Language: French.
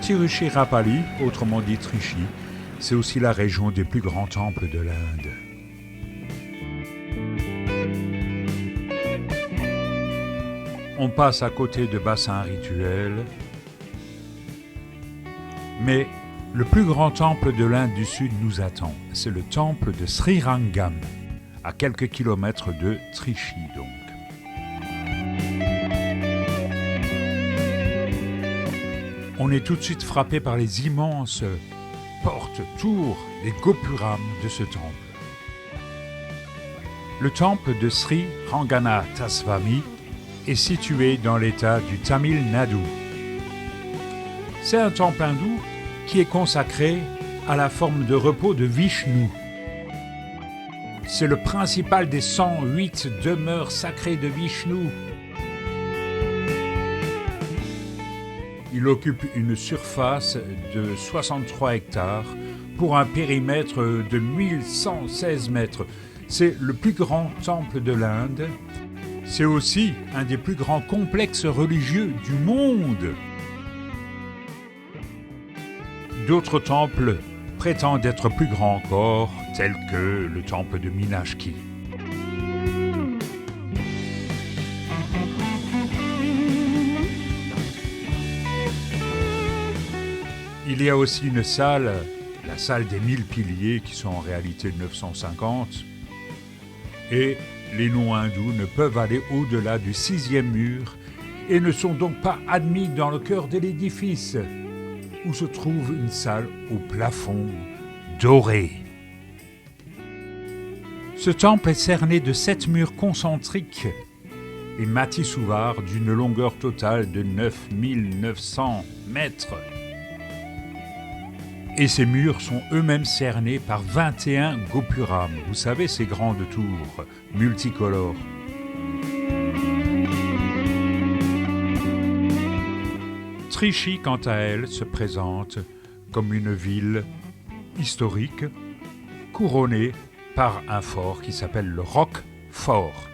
Tiruchirapalli, autrement dit Trichy, c'est aussi la région des plus grands temples de l'Inde. On passe à côté de bassins rituels, mais le plus grand temple de l'Inde du Sud nous attend. C'est le temple de Srirangam, à quelques kilomètres de Trichy donc. On est tout de suite frappé par les immenses portes, tours, les gopurams de ce temple. Le temple de Sri Ranganathaswamy est situé dans l'état du Tamil Nadu. C'est un temple hindou qui est consacré à la forme de repos de Vishnu. C'est le principal des 108 demeures sacrées de Vishnu. Il occupe une surface de 63 hectares pour un périmètre de 1116 mètres. C'est le plus grand temple de l'Inde. C'est aussi un des plus grands complexes religieux du monde. D'autres temples prétendent être plus grands encore, tels que le temple de Meenakshi. Il y a aussi une salle, la salle des 1000 piliers, qui sont en réalité 950, et les non-hindous ne peuvent aller au-delà du 6e mur et ne sont donc pas admis dans le cœur de l'édifice, où se trouve une salle au plafond doré. Ce temple est cerné de 7 murs concentriques et matissouvards d'une longueur totale de 9900 mètres. Et ces murs sont eux-mêmes cernés par 21 gopurams. Vous savez, ces grandes tours multicolores. Trichy, quant à elle, se présente comme une ville historique, couronnée par un fort qui s'appelle le Rock Fort.